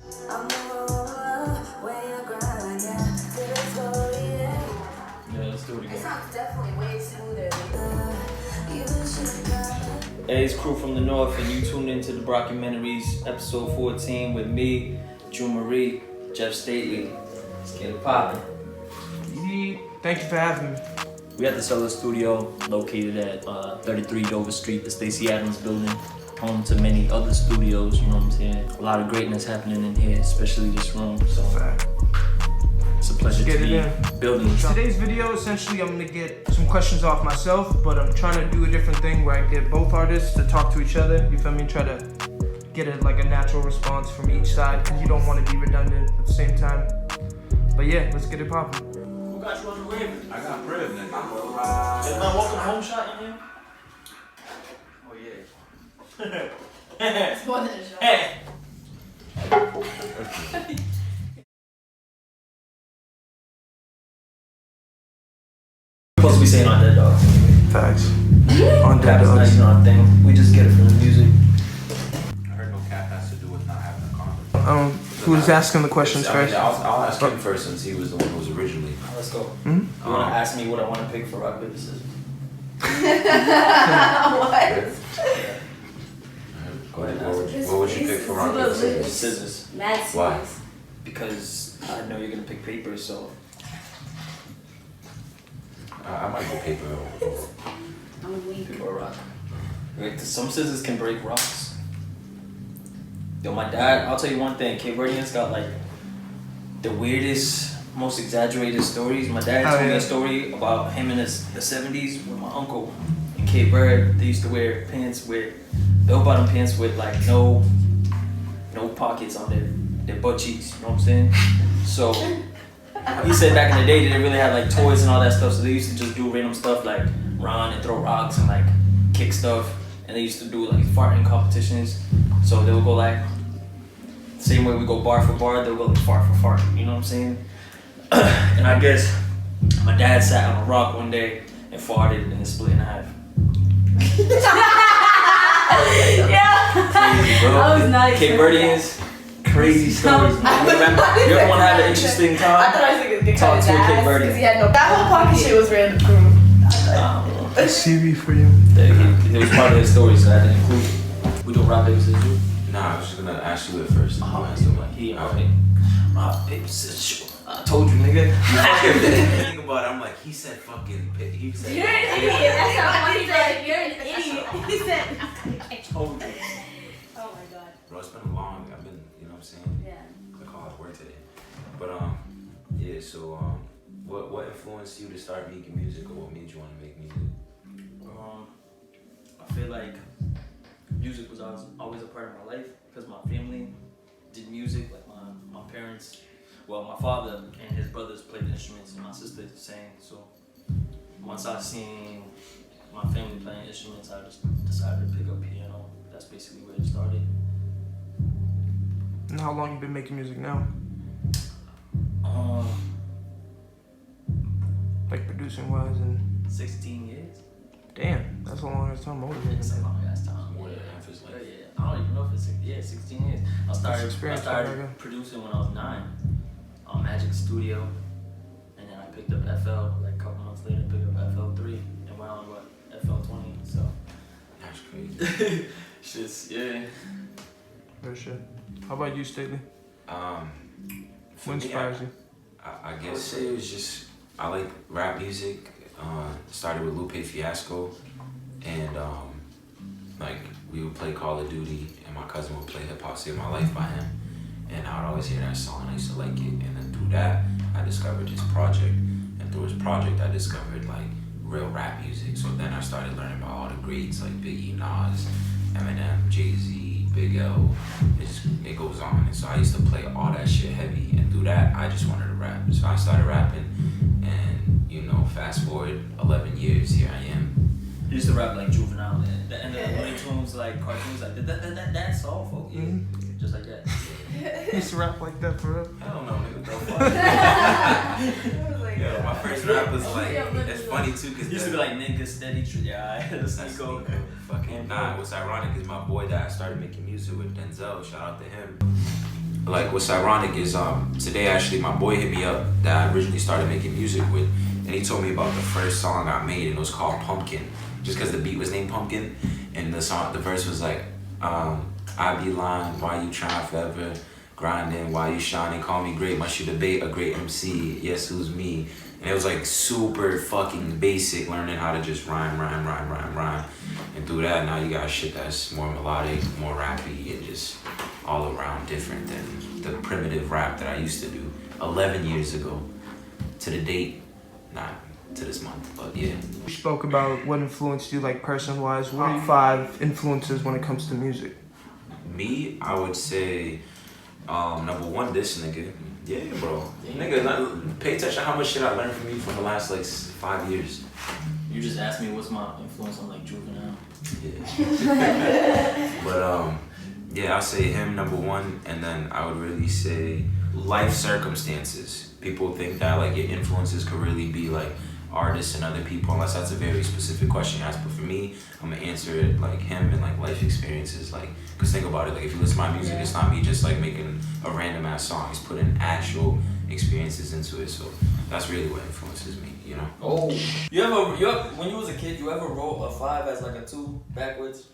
Yeah, let's do it again. It sounds definitely way smoother. Hey, it's Crew from the North, and you tuned into the Brocumentaries, episode 14, with me, Drew Marie, Jeff Stately. Let's get it poppin'. Thank you for having me. We at the Cellar Studio, located at 33 Dover Street, the Stacey Adams building, home to many other studios, you know what I'm saying? A lot of greatness happening in here, especially this room, so it's a pleasure to be building. Today's video, essentially, I'm gonna get some questions off myself, but I'm trying to do a different thing where I get both artists to talk to each other, you feel me? Try to get a natural response from each side, because you don't want to be redundant at the same time. But yeah, let's get it poppin'. Who got you on the Raven? I got Priv, nigga. Is my welcome home shot in here? Oh yeah. It's more than a shot. Hey. Supposed to be saying on dead dog. Facts. On dead Cap's not dogs. even our thing. We just get it from the music. I heard no cap has to do with not having a condom. Who's asking the questions first? I'll ask him first since he was the one who was originally. Let's go. Hmm? You wanna ask me what I want to pick for rock, paper, scissors? What? Go ahead. What would you pick for rock, paper, scissors? Scissors. Mad Why? serious. Because I know you're gonna pick paper, so. I might go paper. I'm weak. Paper or rock. Right, 'cause some scissors can break rocks. Yo, my dad, I'll tell you one thing, Cape Verdeans got like the weirdest, most exaggerated stories. My dad told me a story about him in the 70s with my uncle in Cape Verde. They used to wear pants with, bell-bottom pants with like no pockets on their butt cheeks, you know what I'm saying? So he said back in the day they didn't really have like toys and all that stuff, so they used to just do random stuff like run and throw rocks and like kick stuff, and they used to do like farting competitions. So they would go like, same way we go bar for bar, they'll go like fart for fart, you know what I'm saying? And I guess my dad sat on a rock one day and farted and it split in half. Yeah. Crazy, bro. I was not Cape expecting Verdeans, crazy stories. You ever want to have an interesting I time? thought I was gonna get Talk cut his to a Cape ass Verdean. because he had no. That whole pocket shit was random. A CV for you. It was part of his story, so I didn't include it. We do rock, paper, scissors. Nah, I was just gonna ask you it first. Oh, alright. Rock, paper, scissors, shoot. I told you, nigga. Think about it, I'm like, he said fucking pit. He said. You're an idiot. That's how funny that you're an idiot. He said. I told you. Oh my god. Bro, it's been long. I've been, you know what I'm saying? Yeah. Like hard work today. But yeah. So what influenced you to start making music, or what made you want to make music? I feel like music was always a part of my life because my family did music. Like my parents, well, my father and his brothers played instruments, and my sister sang. So once I seen my family playing instruments, I just decided to pick up piano. That's basically where it started. And how long you been making music now? Like producing wise and 16 years. damn, that's a long time older than It's a long ass time. More than half his life. Yeah, I don't even know if it's 16 years. I started experience, producing when I was 9 on Magic Studio, and then I picked up FL like a couple months later. Picked up FL3 and went on FL20. So That's crazy. just yeah. For sure. How about you, Stately? For What me, inspires you? I guess it was just, I like rap music. Started with Lupe Fiasco, and like we would play Call of Duty, and my cousin would play Hip Hop Save My Life by him, and I would always hear that song, and I used to like it. And then through that, I discovered his project, and through his project, I discovered like real rap music. So then I started learning about all the greats like Biggie, Nas, Eminem, Jay-Z, Big L. It goes on. And so I used to play all that shit heavy, and through that, I just wanted to rap. So I started rapping, and you know, fast forward 11 years, here I am. You used to rap like Juvenile, and the Looney Tunes, like cartoons, like that's all, folks. Yeah. Mm-hmm. Just like that. You used to rap like that for real? I don't know, nigga. Don't fuck. Like, Yo, my first rap was like, it's funny too, cause It used to be like nigga steady, yeah, let's go. Fucking nah. What's ironic is my boy that I started making music with, Denzel. Shout out to him. like what's ironic is today actually my boy hit me up that I originally started making music with, and he told me about the first song I made, and it was called Pumpkin, just because the beat was named Pumpkin, and the verse was like, I be lying, why you trying forever, grinding, why you shining, call me great, must you debate a great MC, yes, who's me? And it was like super fucking basic, learning how to just rhyme. And through that, now you got shit that's more melodic, more rappy, and just all around different than the primitive rap that I used to do 11 years ago to the date, not to this month, but yeah. You spoke about what influenced you, like person-wise. What are your 5 influences when it comes to music? Me, I would say, number 1, this nigga. Yeah, bro. Nigga, pay attention to how much shit I learned from you for the last like 5 years. You just asked me what's my influence on like Juvenile. Yeah. But yeah, I'll say him number 1, and then I would really say life circumstances. People think that like your influences could really be like artists and other people, unless that's a very specific question you ask. But for me, I'm gonna answer it like him and like life experiences. Like, cause think about it, like if you listen to my music, it's not me just like making a random ass song. It's putting actual experiences into it. So that's really what influences me, you know. Oh, you ever when you was a kid, you ever wrote a 5 as like a 2 backwards?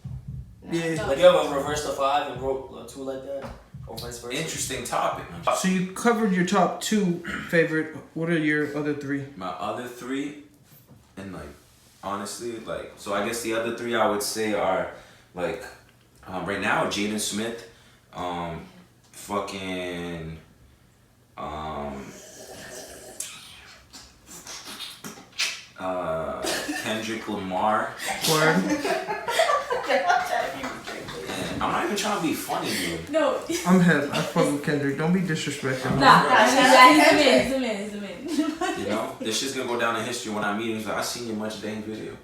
Yeah. Like you ever reversed a 5 and wrote a 2 like that, or vice versa? Interesting topic. So you covered your top 2 favorite. What are your other 3? My other 3, and like honestly, like, so I guess the other 3 I would say are like right now Jaden Smith, fucking Kendrick Lamar. Word. And I'm not even trying to be funny, dude. No. I'm hip. I fuck with Kendrick. Don't be disrespectful. Nah, he's a man. You know, this shit's gonna go down in history when I meet him. He's like, I seen your Much Dang video.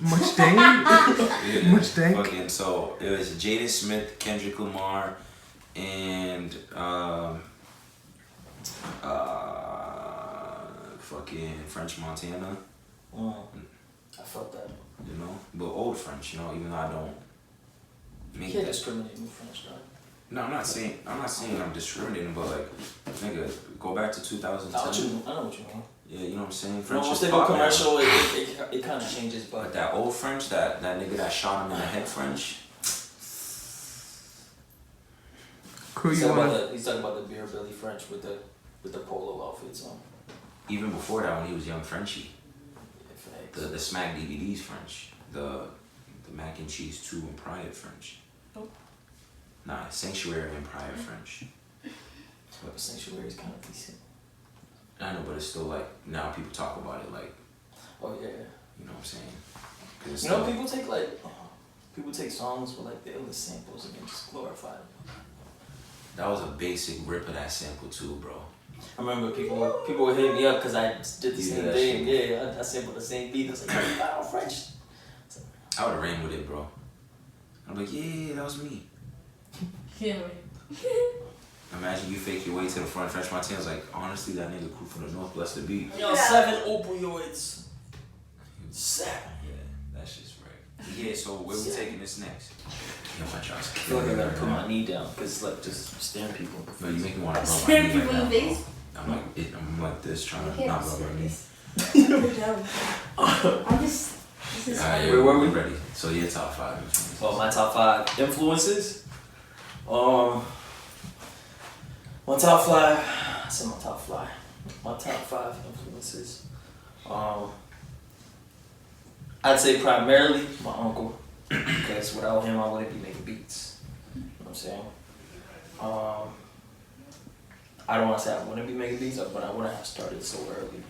Much dang? Yeah, Much dang? fucking, so it was Jaden Smith, Kendrick Lamar, and fucking French Montana. I felt that. You know, but old French. You know, even though I don't You make can't that. discriminate with French, right? No, I'm not saying I'm discriminating, but like, nigga, go back to 2010. I know what you mean. Yeah, you know what I'm saying. No, French once is they go pop now. commercial, it kind of changes, But but that old French, that nigga that shot him in the head French. Crew, he's you talking, wanna... he's talking about the beer belly French with the polo outfits on. Even before that, when he was young Frenchie. Yeah, facts. The Smack DVDs French. The Mac and Cheese 2 and Pryor French. Nope. Nah, Sanctuary and Pryor French. But Sanctuary is kind of decent. I know, but it's still like, now people talk about it like, Oh yeah. you know what I'm saying? 'Cause it's You know, still- people take songs with like the illest samples and then just glorify them. that was a basic rip of that sample too, bro. I remember people would hit me up because I did the You same did that thing. shit. Yeah, I sampled the same beat. I was like, you got all French. I would've ran with it, bro. I'm like, yeah, that was me. Yeah. Imagine you fake your way to the front. French Montana's like, honestly, that nigga CruufromtheNorth blessed the beat. Yo, 7 opioids. 7. Yeah, that's just right. Yeah, so where we taking this next? Yo, my I feel like I gotta put my knee down because it's like just staring people. No, you make me want to rub my Staring knee people right in now, the bro. face? I'm like this, trying to can't not rub my knee. I'm just. This is Alright, funny. Where were we? Ready. So your top 5. Oh, my top 5 influences. My top 5. I said my top 5. My top 5 influences. I'd say primarily my uncle, because without him I wouldn't be making beats. You know what I'm saying? I don't want to say I wouldn't be making beats, but I wouldn't have started so early.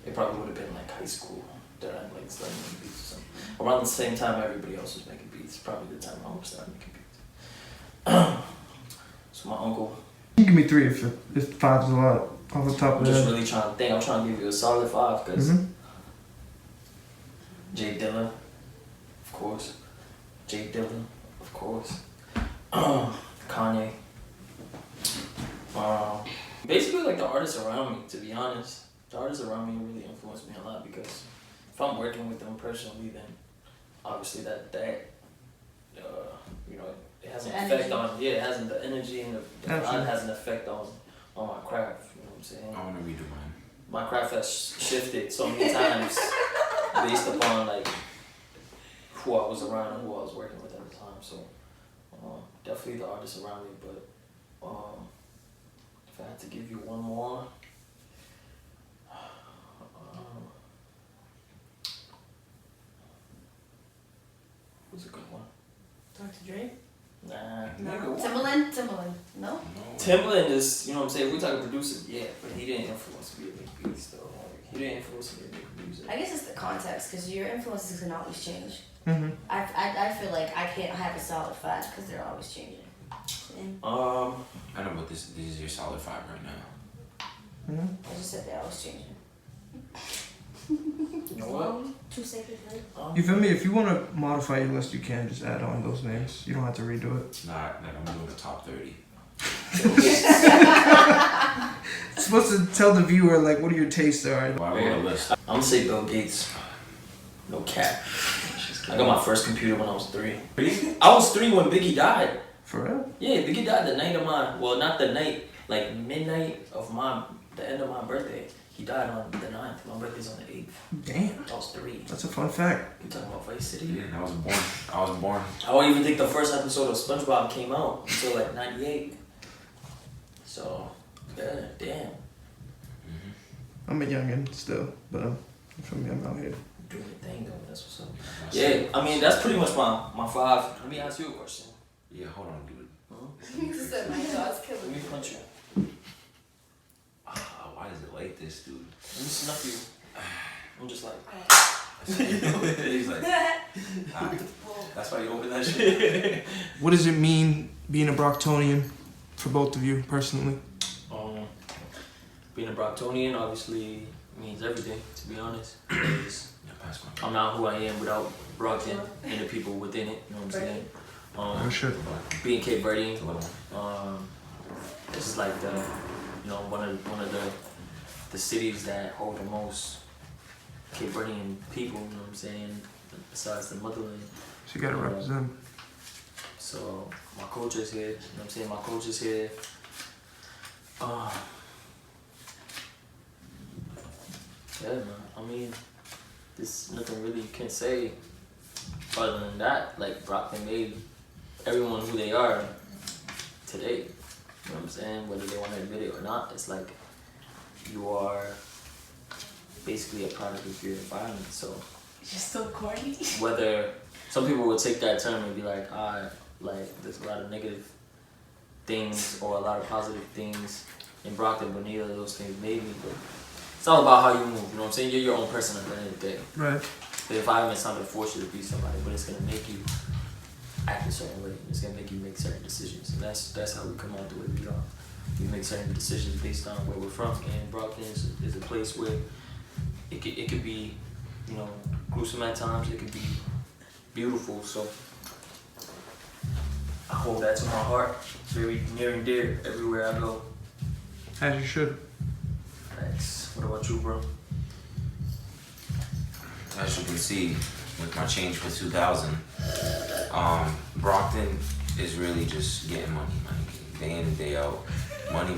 It probably would have been like high school that I like started making beats or something. Around the same time everybody else was making beats, probably the time I was started making beats. So my uncle. You give me 3 if 5's a lot off the top I'm of the just head. really trying to think. I'm trying to give you a solid 5 because Jay Dilla, of course. Jay Dilla, of course. Kanye. Basically, like the artists around me, to be honest. The artists around me really influenced me a lot because if I'm working with them personally, then obviously that you know, it has an effect on. Yeah, it has the energy and the vibe Absolutely. has an effect on my craft. You know what I'm saying? I want to redo mine. My craft has shifted so many times based upon like who I was around and who I was working with at the time. So definitely the artists around me. But if I had to give you one more. Who's a good one? Dr. Dre? Nah. No. Nigga, what? Timbaland? No? No. Timbaland is, you know what I'm saying, we talking producers, yeah, but he didn't influence me to make beats though. Like, he didn't influence me to make music. I guess it's the context, because your influences can always change. Mm-hmm. I feel like I can't have a solid 5 because they're always changing. And I know, but this is your solid 5 right now. Mm-hmm. I just said they're always changing. You know what? 2 seconds later. You feel me? If you want to modify your list, you can just add on those names. You don't have to redo it. Nah, like I'm doing the top 30. It's supposed to tell the viewer like what your tastes are. Well, I wrote a list. I'm gonna say Bill Gates. No cap. I got my first computer when I was 3. I was 3 when Biggie died. For real? Yeah, Biggie died the night of my, well, not the night, like midnight of the end of my birthday. He died on the 9th. My birthday's on the 8th. Damn. I was 3. That's a fun fact. You talking about Vice City? Yeah, I was born. I don't even think the first episode of SpongeBob came out until like 98. So, yeah, damn. I'm a youngin' still, but you feel me? I'm out here. Doing your thing though, that's what's up. Yeah, I mean, that's pretty much my 5. Let me ask you a question. Yeah, hold on, dude. You said my dog's Let killing me me. punch you. Why is it like this, dude? Let me snuff you. I'm just like. He's like, that's why you open that shit. What does it mean being a Brocktonian for both of you personally? Being a Brocktonian obviously means everything, to be honest. Because I'm not who I am without Brockton and the people within it. You know what I'm saying? Oh shit. Being Cape Verdean, this is like the, one of the cities that hold the most Cape Verdean people. You know what I'm saying? Besides the motherland. So you gotta represent. So my culture's here. You know what I'm saying? My culture's here. Yeah, man. I mean, there's nothing really you can say other than that. Like, Brockton made everyone who they are today. You know what I'm saying? Whether they want to admit it or not, it's like you are basically a product of your environment. So, You're so corny. whether some people would take that term and be like, like there's a lot of negative things or a lot of positive things in Brockton, but neither of those things made me. But it's all about how you move. You know what I'm saying? You're your own person at the end of the day. Right. The environment's not gonna force you to be somebody, but it's gonna make you act a certain way. It's gonna make you make certain decisions, and that's how we come out the way we are. We make certain decisions based on where we're from, and Brockton is a place where it could be, gruesome at times. It could be beautiful. So I hold that to my heart. It's very near and dear everywhere I go. As you should. Thanks. What about you, bro? As you can see, with my change for 2000, Brockton is really just getting money, day in and day out. Money.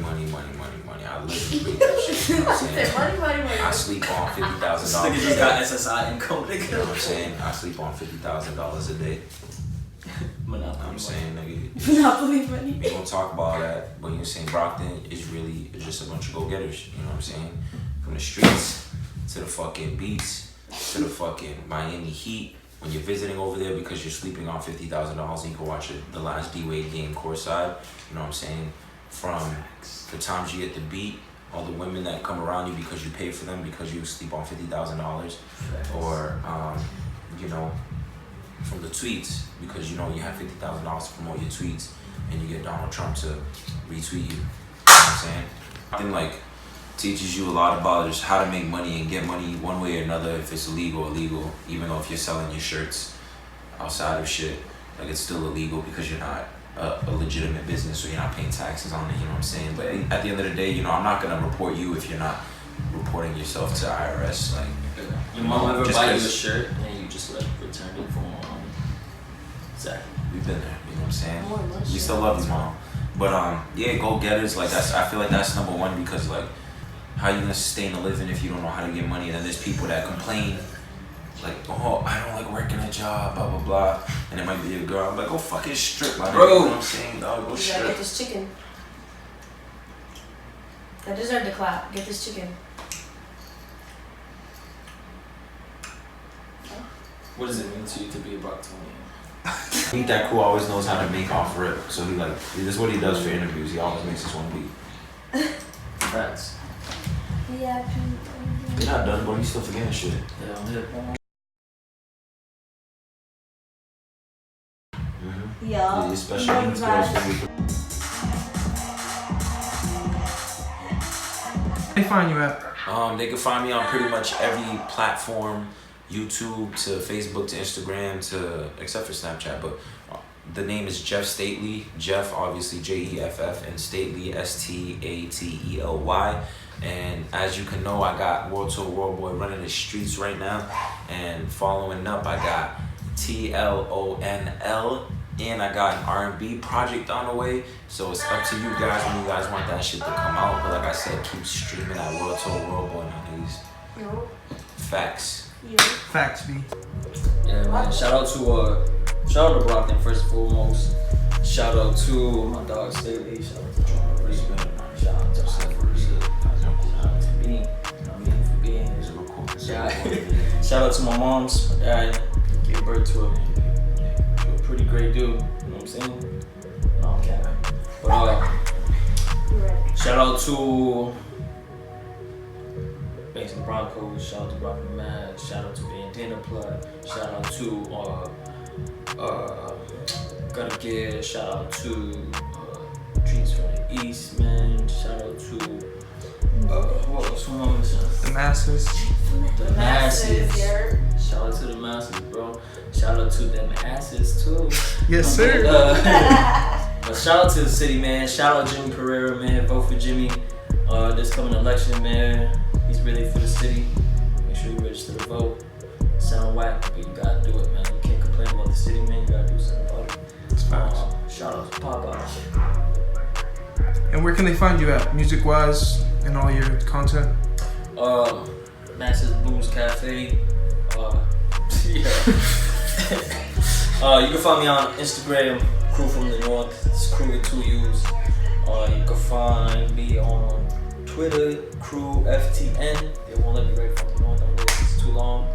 I literally breathe that shit, you know what I'm saying? Money. I sleep on $50,000 This a nigga day. just got SSI income, nigga. You know what I'm saying? I sleep on $50,000 a day. You know what I'm saying, nigga? Monopoly money. We don't talk about that, but you're saying Brockton is really just a bunch of go-getters, you know what I'm saying? From the streets to the fucking beats to the fucking Miami Heat. When you're visiting over there because you're sleeping on $50,000 and you can watch the last D-Wade game courtside, you know what I'm saying? From the times you get the beat, all the women that come around you because you pay for them because you sleep on $50,000, or from the tweets because you have $50,000 to promote your tweets and you get Donald Trump to retweet you. You know what I'm saying? I think teaches you a lot about just how to make money and get money one way or another, if it's illegal or legal, even though if you're selling your shirts outside of shit, it's still illegal because you're not a legitimate business, so you're not paying taxes on it, you know what I'm saying? But at the end of the day, I'm not gonna report you if you're not reporting yourself to IRS. Your mom ever buy you a shirt and you just returned it for exactly. we've been there. You know what I'm saying? More and more We shit. still love you, mom. But yeah, go getters. Like that's. I feel like that's number one because like, how you gonna sustain a living if you don't know how to get money? And then there's people that complain, like, oh, I don't like working a job, blah blah blah. And it might be a girl. I'm like, go fucking strip, my nigga. Bro. You know what I'm saying, dog? Go You gotta strip. get this chicken. I deserve the clap. Get this chicken. What does it mean to you to be a Brocktonian? I think that crew always knows how to make off rip. So he like, this is what he does for interviews. He always makes this one beat. Facts. Yeah. You're not done, bro. You still forgetting shit. Yeah, I'm hip. Yeah. Your special needs girls for me. Where they find you at? They can find me on pretty much every platform, YouTube to Facebook to Instagram to except for Snapchat. But the name is Jeff Stately. Jeff, obviously Jeff, and Stately Stately. And as you can know, I got World Tour World Boy running the streets right now. And following up, I got TLONL. And I got an R&B project on the way. So it's up to you guys when you guys want that shit to come out. But like I said, keep streaming that World Tour World Boy nowadays. Facts. Facts, B. Yeah, man. Shout out to Brockton first and foremost. Shout out to my dog Staley. Shout out to John Marie. Shout out to Clifford. Shout out to me. For being shout out to my moms. My dad gave birth to a pretty great dude. You know what I'm saying? No, I'm kidding. But shout out to Basic Broncos, shout out to Broccoli Man, shout out to Bandana Plug, shout out to Gutter Gear, shout out to Dreams from the East, man, shout out to what else? The Masses. The Masses. Shout out to the Masses, bro. Shout out to them asses too. Yes, sir. But shout out to the city, man. Shout out Jimmy Pereira, man. Vote for Jimmy. This coming election, man. He's really for the city. Make sure you register to vote. Sound whack, but you gotta do it, man. You can't complain about the city, man. You gotta do something about it. It's facts. Shout out to Papa. And where can they find you at, music-wise, and all your content? Masses Blues Cafe. Yeah. You can find me on Instagram, CruufromtheNorth. It's Crew with 2 U's. You can find me on Twitter, CruufromTN. It won't let me write from the north on this, it's too long.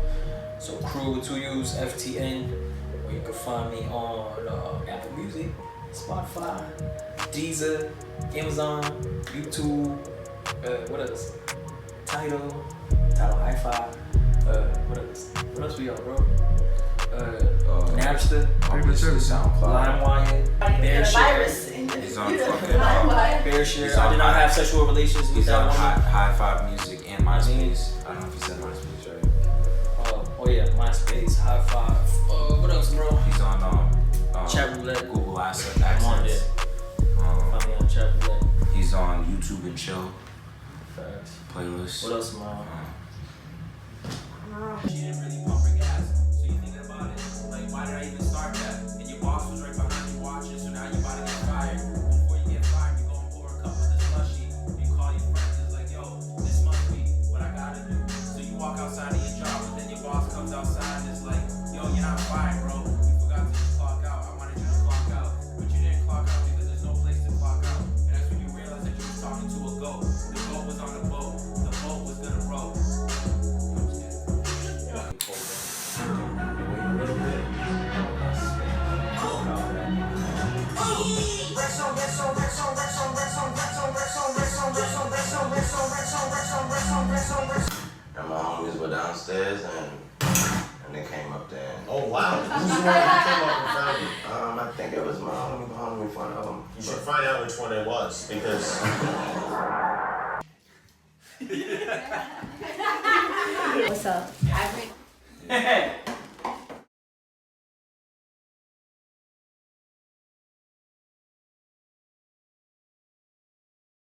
So Crew with 2 U's, FTN. Or you can find me on Apple Music, Spotify, Deezer, Amazon, YouTube, what else? Tidal Hi-Fi. What else we on, bro? Napster, SoundCloud. LimeWire, Bearshare. He's on fucking Bearshare. I did not have sexual relations with He's that on woman. High Five Music and MySpace. I don't know if you said MySpace, right? Oh yeah, MySpace, High Five. What else, bro? He's on Chat Roulette. Google Accents. I'm on there. Find me on Chat Roulette. He's on YouTube and Chill Facts. playlist. What else am I on? She didn't really pump her gas, so you thinking about it. Like, why did I even start that? And your boss was right behind you watching, so now you about to get fired. Before you get fired, you go and pour a cup of this slushy. You call your friends, it's like, yo, this must be what I gotta do. So you walk outside of your job, but then your boss comes outside and it's like, yo, you're not fired, bro. You forgot to clock out. I wanted you to clock out, but you didn't clock out because there's no place to clock out. And that's when you realize that you were talking to a goat. The goat was on the boat. The boat was gonna row. And my homies were downstairs and they came up there. And, Oh wow! Who's the one that came up and found you? I think it was my homie in front of them. You should find out which one it was because What's up?